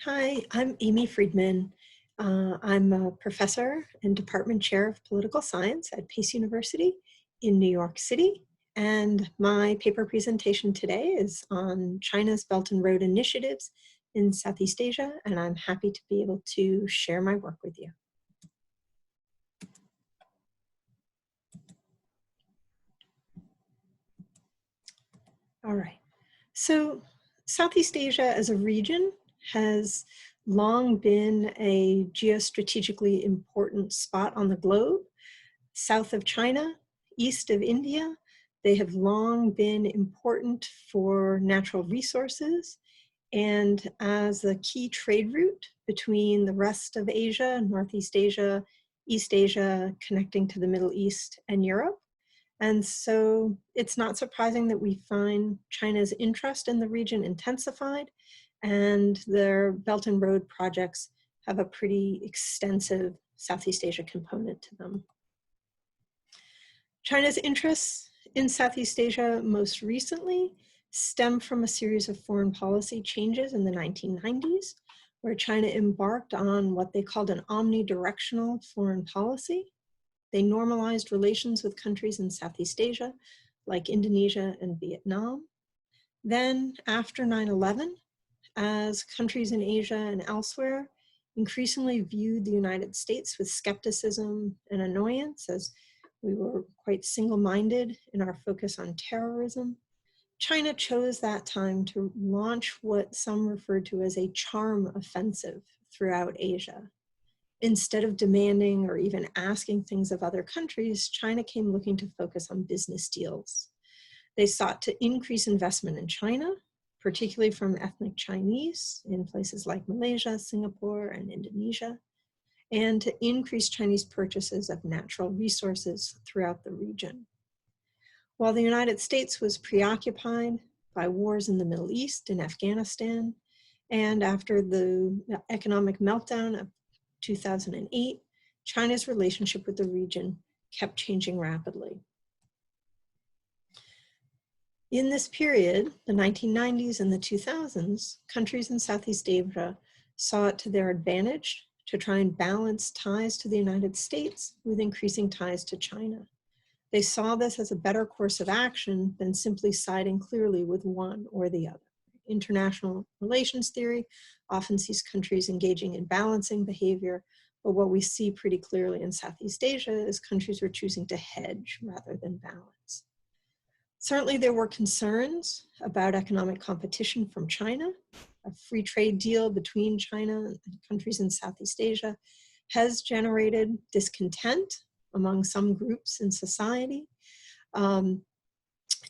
Hi, I'm Amy Freedman. I'm a professor and department chair of political science at Pace University in New York City. And my paper presentation today is on China's Belt and Road initiatives in Southeast Asia, and I'm happy to be able to share my work with you. All right, so Southeast Asia as a region has long been a geostrategically important spot on the globe. South of China, east of India, they have long been important for natural resources and as a key trade route between the rest of Asia, Northeast Asia, East Asia, connecting to the Middle East and Europe. And so it's not surprising that we find China's interest in the region intensified, and their Belt and Road projects have a pretty extensive Southeast Asia component to them. China's interests in Southeast Asia most recently stem from a series of foreign policy changes in the 1990s, where China embarked on what they called an omnidirectional foreign policy. They normalized relations with countries in Southeast Asia, like Indonesia and Vietnam. Then, after 9/11, as countries in Asia and elsewhere increasingly viewed the United States with skepticism and annoyance, as we were quite single-minded in our focus on terrorism, China chose that time to launch what some referred to as a charm offensive throughout Asia. Instead of demanding or even asking things of other countries, China came looking to focus on business deals. They sought to increase investment in China, particularly from ethnic Chinese in places like Malaysia, Singapore, and Indonesia, and to increase Chinese purchases of natural resources throughout the region. While the United States was preoccupied by wars in the Middle East and Afghanistan, and after the economic meltdown of 2008, China's relationship with the region kept changing rapidly. In this period, the 1990s and the 2000s, countries in Southeast Asia saw it to their advantage to try and balance ties to the United States with increasing ties to China. They saw this as a better course of action than simply siding clearly with one or the other. International relations theory often sees countries engaging in balancing behavior, but what we see pretty clearly in Southeast Asia is countries were choosing to hedge rather than balance. Certainly there were concerns about economic competition from China. A free trade deal between China and countries in Southeast Asia has generated discontent among some groups in society,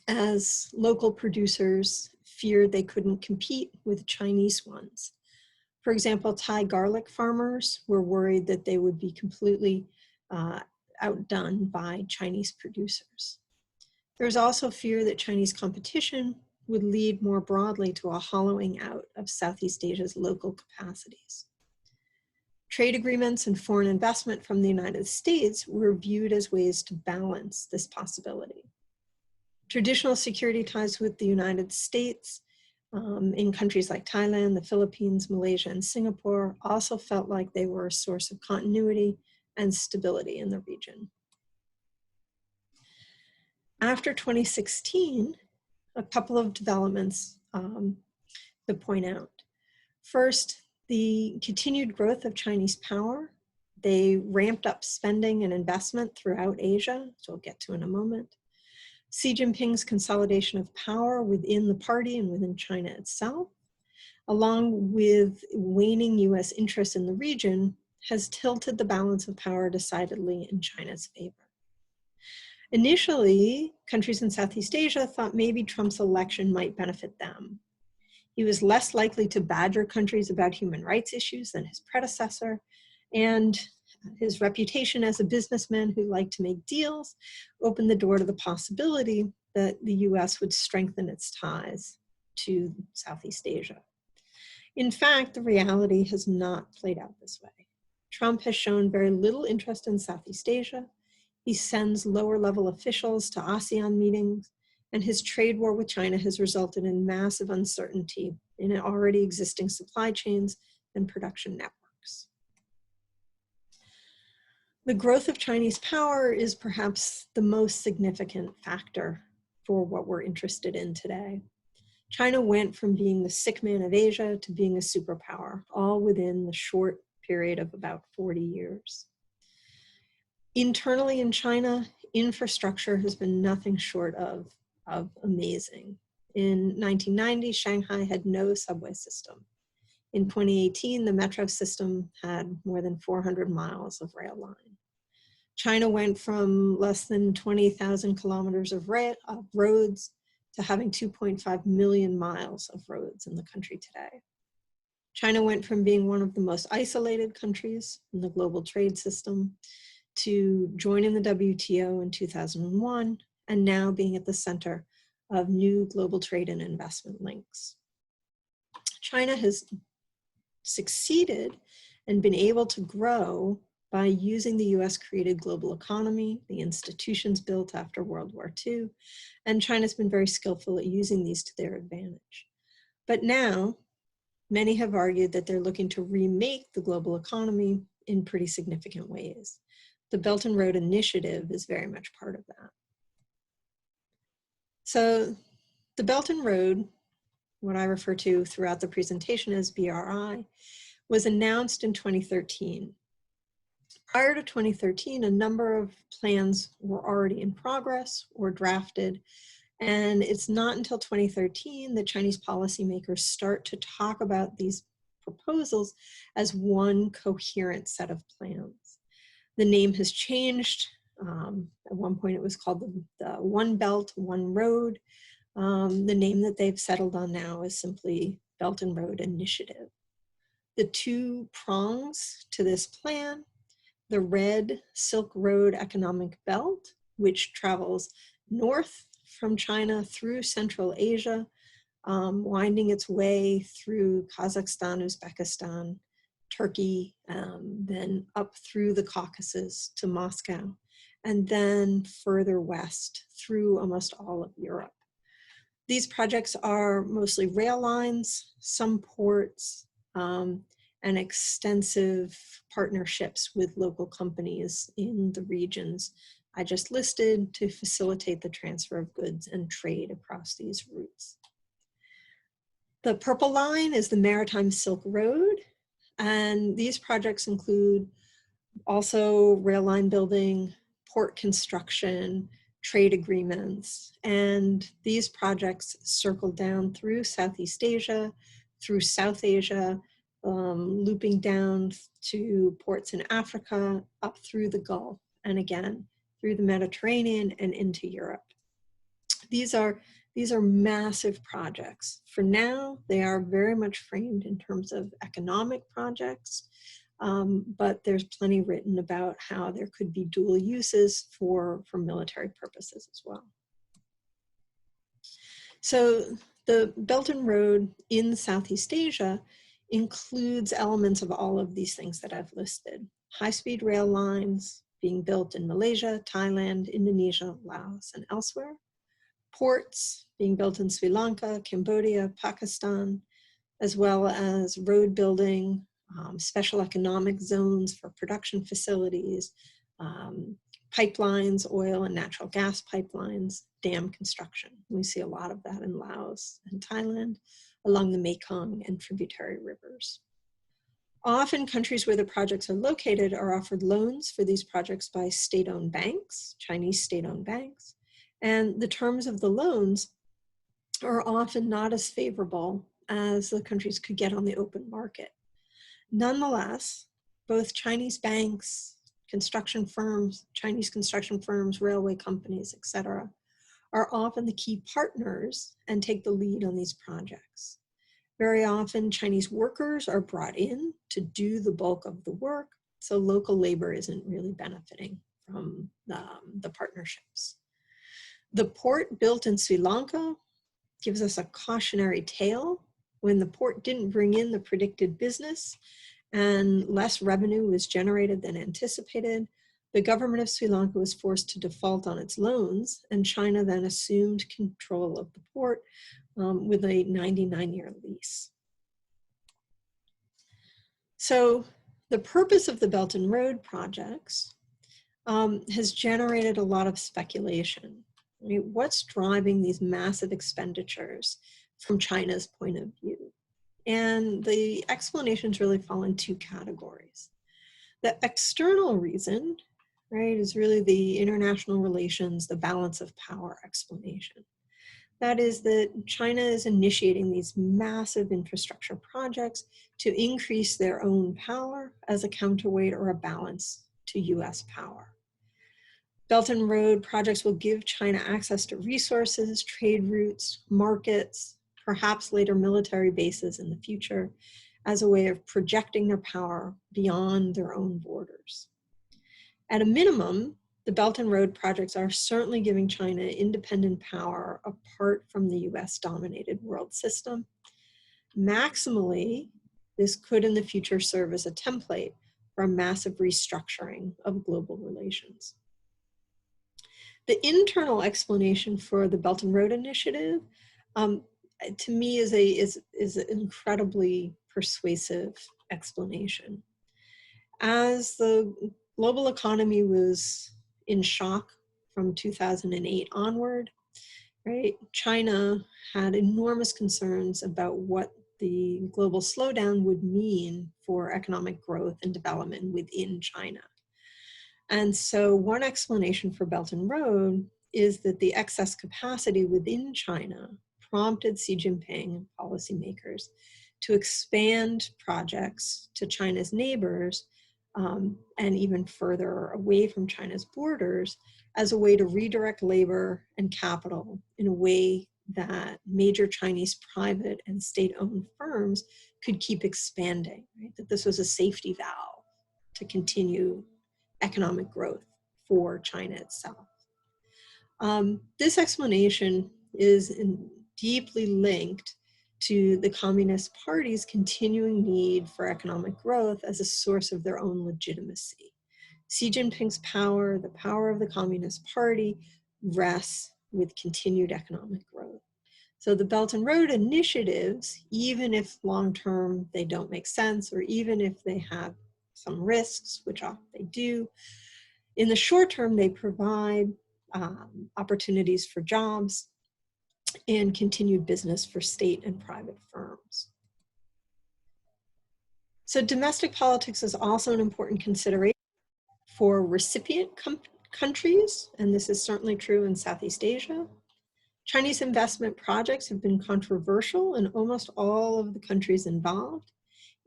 as local producers feared they couldn't compete with Chinese ones. For example, Thai garlic farmers were worried that they would be completely outdone by Chinese producers. There's also fear that Chinese competition would lead more broadly to a hollowing out of Southeast Asia's local capacities. Trade agreements and foreign investment from the United States were viewed as ways to balance this possibility. Traditional security ties with the United States in countries like Thailand, the Philippines, Malaysia, and Singapore also felt like they were a source of continuity and stability in the region. After 2016, a couple of developments to point out. First, the continued growth of Chinese power. They ramped up spending and investment throughout Asia, which we'll get to in a moment. Xi Jinping's consolidation of power within the party and within China itself, along with waning US interest in the region, has tilted the balance of power decidedly in China's favor. Initially, countries in Southeast Asia thought maybe Trump's election might benefit them. He was less likely to badger countries about human rights issues than his predecessor, and his reputation as a businessman who liked to make deals opened the door to the possibility that the US would strengthen its ties to Southeast Asia. In fact, the reality has not played out this way. Trump has shown very little interest in Southeast Asia. He sends lower-level officials to ASEAN meetings, and his trade war with China has resulted in massive uncertainty in already existing supply chains and production networks. The growth of Chinese power is perhaps the most significant factor for what we're interested in today. China went from being the sick man of Asia to being a superpower, all within the short period of about 40 years. Internally in China, infrastructure has been nothing short of amazing. In 1990, Shanghai had no subway system. In 2018, the metro system had more than 400 miles of rail line. China went from less than 20,000 kilometers of roads to having 2.5 million miles of roads in the country today. China went from being one of the most isolated countries in the global trade system to joining the WTO in 2001, and now being at the center of new global trade and investment links. China has succeeded and been able to grow by using the US created global economy, the institutions built after World War II, and China's been very skillful at using these to their advantage. But now, many have argued that they're looking to remake the global economy in pretty significant ways. The Belt and Road Initiative is very much part of that. So the Belt and Road, what I refer to throughout the presentation as BRI, was announced in 2013. Prior to 2013, a number of plans were already in progress or drafted, and it's not until 2013 that Chinese policymakers start to talk about these proposals as one coherent set of plans. The name has changed. At one point it was called the One Belt, One Road. The name that they've settled on now is simply Belt and Road Initiative. The two prongs to this plan, the Red Silk Road Economic Belt, which travels north from China through Central Asia, winding its way through Kazakhstan, Uzbekistan, Turkey, then up through the Caucasus to Moscow, and then further west through almost all of Europe. These projects are mostly rail lines, some ports, and extensive partnerships with local companies in the regions I just listed to facilitate the transfer of goods and trade across these routes. The purple line is the Maritime Silk Road, and these projects include also rail line building, port construction, trade agreements, and these projects circle down through Southeast Asia, through South Asia, looping down to ports in Africa, up through the Gulf, and again, through the Mediterranean and into Europe. These are massive projects. For now, they are very much framed in terms of economic projects, but there's plenty written about how there could be dual uses for military purposes as well. So the Belt and Road in Southeast Asia includes elements of all of these things that I've listed. High-speed rail lines being built in Malaysia, Thailand, Indonesia, Laos, and elsewhere. Ports being built in Sri Lanka, Cambodia, Pakistan, as well as road building, special economic zones for production facilities, pipelines, oil and natural gas pipelines, dam construction. We see a lot of that in Laos and Thailand along the Mekong and tributary rivers. Often countries where the projects are located are offered loans for these projects by state-owned banks, Chinese state-owned banks, and the terms of the loans are often not as favorable as the countries could get on the open market. Nonetheless, both Chinese banks, construction firms, Chinese construction firms, railway companies, etc., are often the key partners and take the lead on these projects. Very often, Chinese workers are brought in to do the bulk of the work, so local labor isn't really benefiting from the partnerships. The port built in Sri Lanka gives us a cautionary tale. When the port didn't bring in the predicted business and less revenue was generated than anticipated, the government of Sri Lanka was forced to default on its loans, and China then assumed control of the port with a 99-year lease. So the purpose of the Belt and Road projects has generated a lot of speculation. Right? What's driving these massive expenditures from China's point of view? And the explanations really fall in two categories. The external reason, right, is really the international relations, the balance of power explanation. That is that China is initiating these massive infrastructure projects to increase their own power as a counterweight or a balance to US power. Belt and Road projects will give China access to resources, trade routes, markets, perhaps later military bases in the future, as a way of projecting their power beyond their own borders. At a minimum, the Belt and Road projects are certainly giving China independent power apart from the US-dominated world system. Maximally, this could in the future serve as a template for a massive restructuring of global relations. The internal explanation for the Belt and Road Initiative, to me, is an incredibly persuasive explanation. As the global economy was in shock from 2008 onward, right, China had enormous concerns about what the global slowdown would mean for economic growth and development within China. And so one explanation for Belt and Road is that the excess capacity within China prompted Xi Jinping and policymakers to expand projects to China's neighbors and even further away from China's borders as a way to redirect labor and capital in a way that major Chinese private and state-owned firms could keep expanding, right? That this was a safety valve to continue economic growth for China itself. This explanation is deeply linked to the Communist Party's continuing need for economic growth as a source of their own legitimacy. Xi Jinping's power, the power of the Communist Party, rests with continued economic growth. So the Belt and Road initiatives, even if long-term they don't make sense, or even if they have some risks, which they do, in the short term, they provide opportunities for jobs and continued business for state and private firms. So domestic politics is also an important consideration for recipient countries, and this is certainly true in Southeast Asia. Chinese investment projects have been controversial in almost all of the countries involved.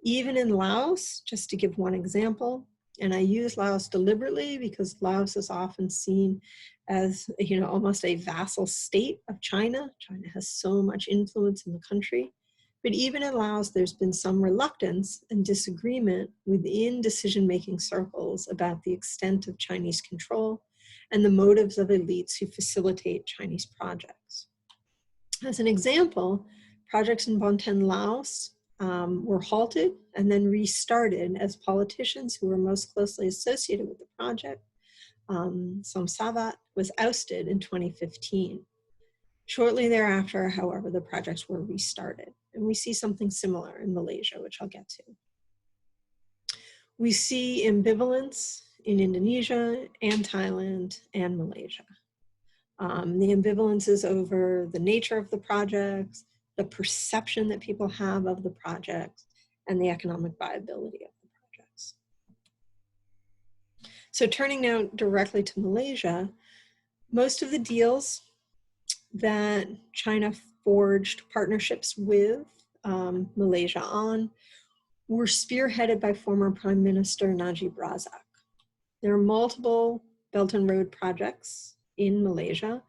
Even in Laos, just to give one example, and I use Laos deliberately because Laos is often seen as, almost a vassal state of China. China has so much influence in the country. But even in Laos, there's been some reluctance and disagreement within decision-making circles about the extent of Chinese control and the motives of elites who facilitate Chinese projects. As an example, projects in Bonten, Laos were halted and then restarted as politicians who were most closely associated with the project, Somsavat, was ousted in 2015. Shortly thereafter, however, the projects were restarted. And we see something similar in Malaysia, which I'll get to. We see ambivalence in Indonesia and Thailand and Malaysia. The ambivalence is over the nature of the projects, the perception that people have of the projects, and the economic viability of the projects. So turning now directly to Malaysia, most of the deals that China forged partnerships with Malaysia on were spearheaded by former Prime Minister Najib Razak. There are multiple Belt and Road projects in Malaysia.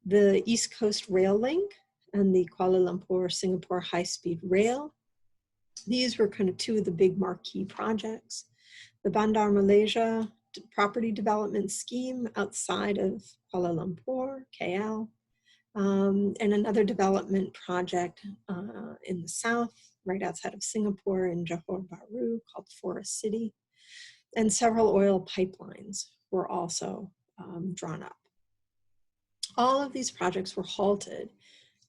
The East Coast Rail Link and the Kuala Lumpur-Singapore high-speed rail. These were kind of two of the big marquee projects. The Bandar Malaysia property development scheme outside of Kuala Lumpur, KL, and another development project in the south, right outside of Singapore in Johor Bahru called Forest City. And several oil pipelines were also drawn up. All of these projects were halted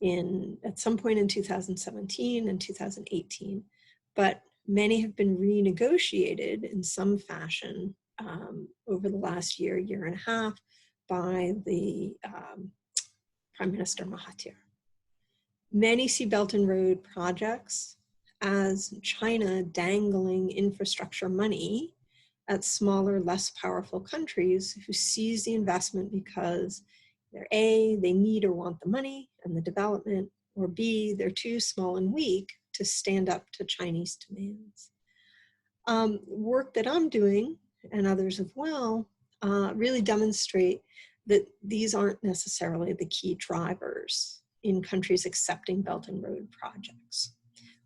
at some point in 2017 and 2018, but many have been renegotiated in some fashion over the last year, year and a half by the Prime Minister Mahathir. Many see Belt and Road projects as China dangling infrastructure money at smaller, less powerful countries who seize the investment because they're A, they need or want the money and the development, or B, they're too small and weak to stand up to Chinese demands. Work that I'm doing, and others as well, really demonstrate that these aren't necessarily the key drivers in countries accepting Belt and Road projects.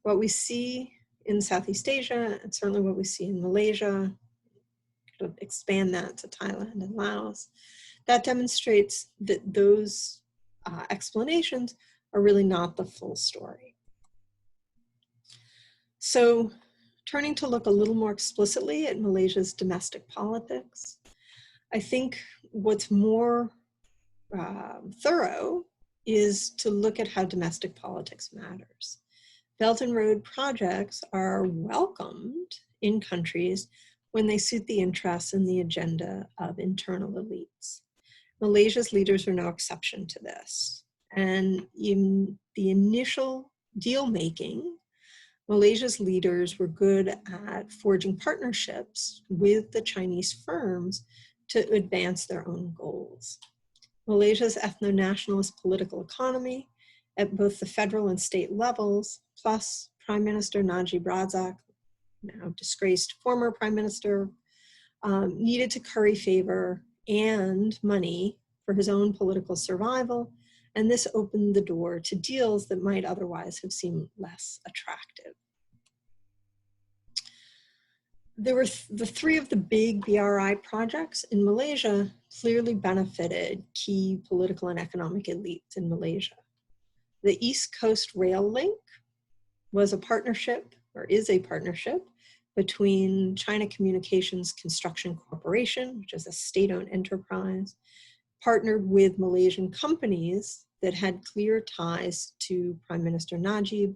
What we see in Southeast Asia, and certainly what we see in Malaysia, could expand that to Thailand and Laos, that demonstrates that those explanations are really not the full story. So, turning to look a little more explicitly at Malaysia's domestic politics, I think what's more thorough is to look at how domestic politics matters. Belt and Road projects are welcomed in countries when they suit the interests and the agenda of internal elites. Malaysia's leaders are no exception to this. And in the initial deal making, Malaysia's leaders were good at forging partnerships with the Chinese firms to advance their own goals. Malaysia's ethno-nationalist political economy at both the federal and state levels, plus Prime Minister Najib Razak, now disgraced former Prime Minister, needed to curry favor and money for his own political survival, and this opened the door to deals that might otherwise have seemed less attractive. There were the three of the big BRI projects in Malaysia clearly benefited key political and economic elites in Malaysia. The East Coast Rail Link was a partnership, or is a partnership, between China Communications Construction Corporation, which is a state-owned enterprise, partnered with Malaysian companies that had clear ties to Prime Minister Najib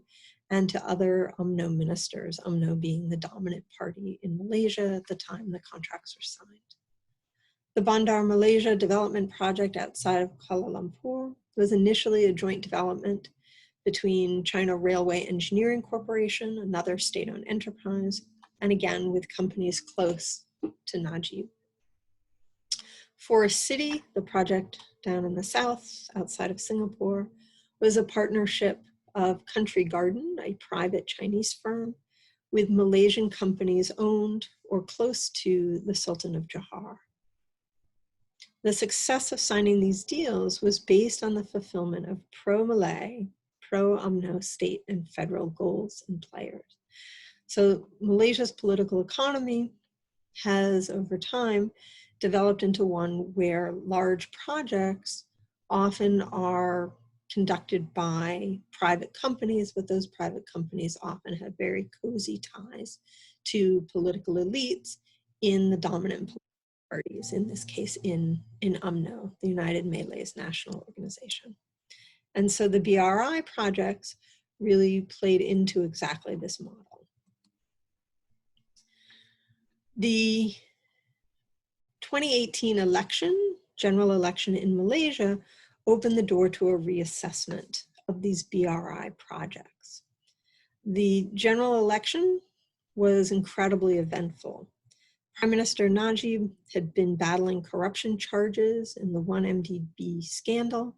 and to other UMNO ministers, UMNO being the dominant party in Malaysia at the time the contracts were signed. The Bandar Malaysia development project outside of Kuala Lumpur was initially a joint development between China Railway Engineering Corporation, another state-owned enterprise, and again with companies close to Najib. Forest City, the project down in the south outside of Singapore, was a partnership of Country Garden, a private Chinese firm, with Malaysian companies owned or close to the Sultan of Johor. The success of signing these deals was based on the fulfillment of pro-Malay, pro-UMNO state and federal goals and players. So Malaysia's political economy has, over time, developed into one where large projects often are conducted by private companies, but those private companies often have very cozy ties to political elites in the dominant political parties, in this case in UMNO, the United Malays National Organization. And so the BRI projects really played into exactly this model. The 2018 election, general election in Malaysia, opened the door to a reassessment of these BRI projects. The general election was incredibly eventful. Prime Minister Najib had been battling corruption charges in the 1MDB scandal,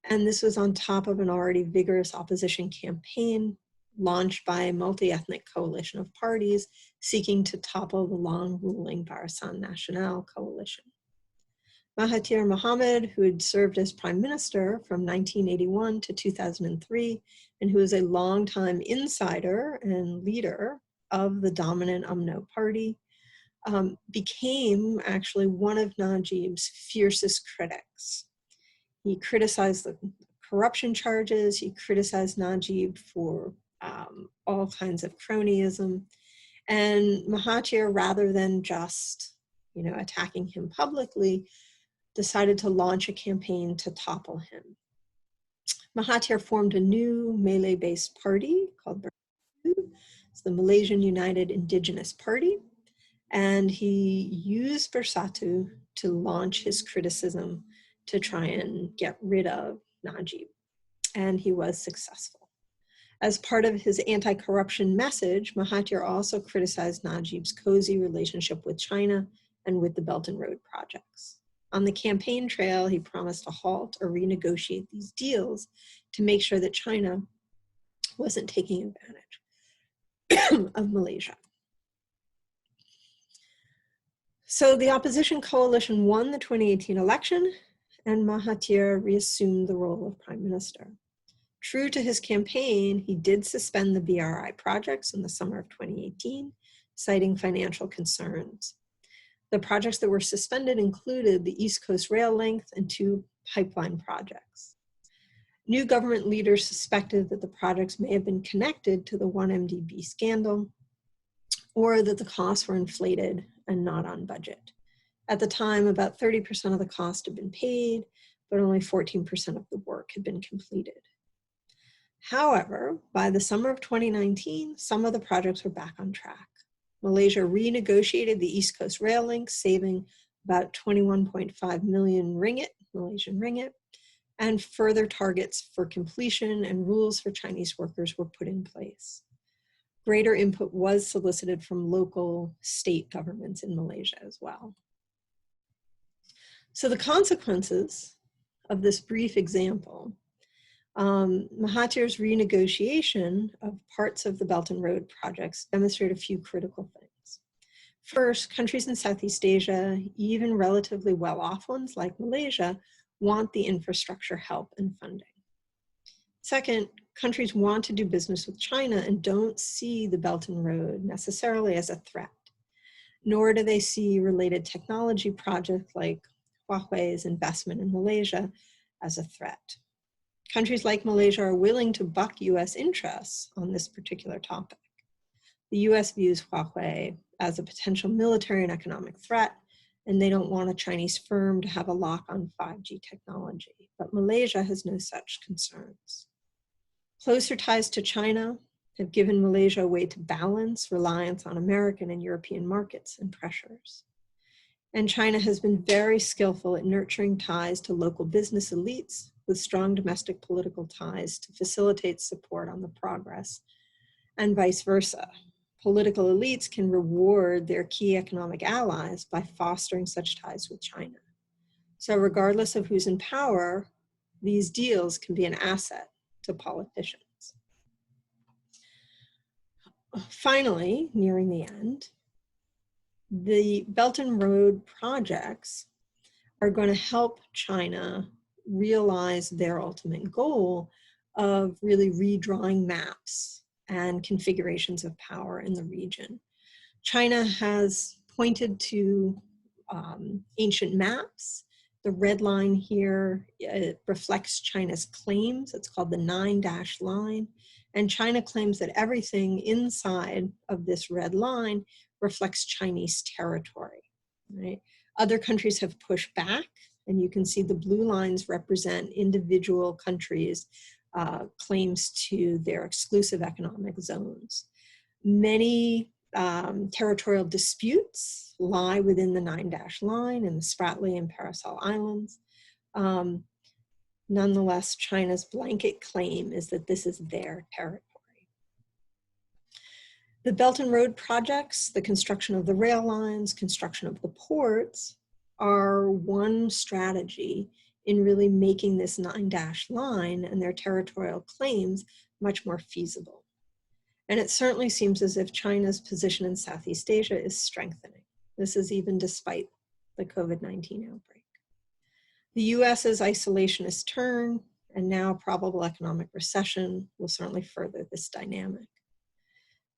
and this was on top of an already vigorous opposition campaign launched by a multi-ethnic coalition of parties seeking to topple the long-ruling Barisan Nasional coalition. Mahathir Mohamad, who had served as prime minister from 1981 to 2003, and who was a longtime insider and leader of the dominant UMNO party, became actually one of Najib's fiercest critics. He criticized the corruption charges, he criticized Najib for all kinds of cronyism, and Mahathir, rather than just attacking him publicly, decided to launch a campaign to topple him. Mahathir formed a new Malay-based party called Bersatu. It's the Malaysian United Indigenous Party, and he used Bersatu to launch his criticism to try and get rid of Najib, and he was successful. As part of his anti-corruption message, Mahathir also criticized Najib's cozy relationship with China and with the Belt and Road projects. On the campaign trail, he promised to halt or renegotiate these deals to make sure that China wasn't taking advantage of Malaysia. So the opposition coalition won the 2018 election, and Mahathir reassumed the role of prime minister. True to his campaign, he did suspend the BRI projects in the summer of 2018, citing financial concerns. The projects that were suspended included the East Coast Rail Length and 2 pipeline projects. New government leaders suspected that the projects may have been connected to the 1MDB scandal, or that the costs were inflated and not on budget. At the time, about 30% of the cost had been paid, but only 14% of the work had been completed. However, by the summer of 2019, some of the projects were back on track. Malaysia renegotiated the East Coast Rail Link, saving about 21.5 million ringgit, Malaysian ringgit, and further targets for completion and rules for Chinese workers were put in place. Greater input was solicited from local state governments in Malaysia as well. So the consequences of this brief example, Mahathir's renegotiation of parts of the Belt and Road projects demonstrate a few critical things. First, countries in Southeast Asia, even relatively well-off ones like Malaysia, want the infrastructure help and funding. Second, countries want to do business with China and don't see the Belt and Road necessarily as a threat, nor do they see related technology projects like Huawei's investment in Malaysia as a threat. Countries like Malaysia are willing to buck US interests on this particular topic. The US views Huawei as a potential military and economic threat, and they don't want a Chinese firm to have a lock on 5G technology, but Malaysia has no such concerns. Closer ties to China have given Malaysia a way to balance reliance on American and European markets and pressures. And China has been very skillful at nurturing ties to local business elites with strong domestic political ties to facilitate support on the progress, and vice versa. Political elites can reward their key economic allies by fostering such ties with China. So regardless of who's in power, these deals can be an asset to politicians. Finally, nearing the end, the Belt and Road projects are going to help China realize their ultimate goal of really redrawing maps and configurations of power in the region. China has pointed to ancient maps. The red line here, it reflects China's claims. It's called the 9-dash line. And China claims that everything inside of this red line reflects Chinese territory, right? Other countries have pushed back, and you can see the blue lines represent individual countries' claims to their exclusive economic zones. Many territorial disputes lie within the 9-dash line in the Spratly and Paracel Islands. Nonetheless, China's blanket claim is that this is their territory. The Belt and Road projects, the construction of the rail lines, construction of the ports, are one strategy in really making this 9-dash line and their territorial claims much more feasible. And it certainly seems as if China's position in Southeast Asia is strengthening. This is even despite the COVID-19 outbreak. The US's isolationist turn and now probable economic recession will certainly further this dynamic.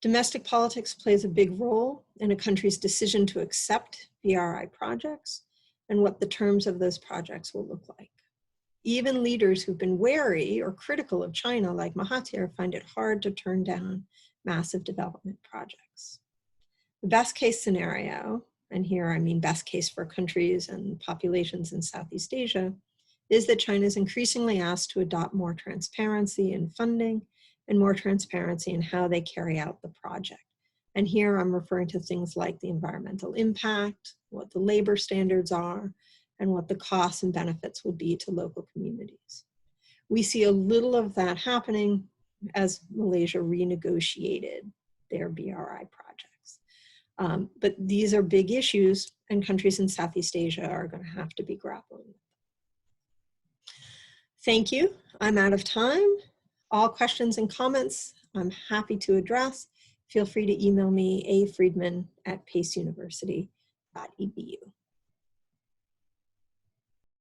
Domestic politics plays a big role in a country's decision to accept BRI projects and what the terms of those projects will look like. Even leaders who've been wary or critical of China, like Mahathir, find it hard to turn down massive development projects. The best case scenario, and here I mean best case for countries and populations in Southeast Asia, is that China is increasingly asked to adopt more transparency in funding and more transparency in how they carry out the project. And here I'm referring to things like the environmental impact, what the labor standards are, and what the costs and benefits would be to local communities. We see a little of that happening as Malaysia renegotiated their BRI projects. But these are big issues, and countries in Southeast Asia are going to have to be grappling with them. Thank you. I'm out of time. All questions and comments I'm happy to address. Feel free to email me, afreedman@paceuniversity.edu.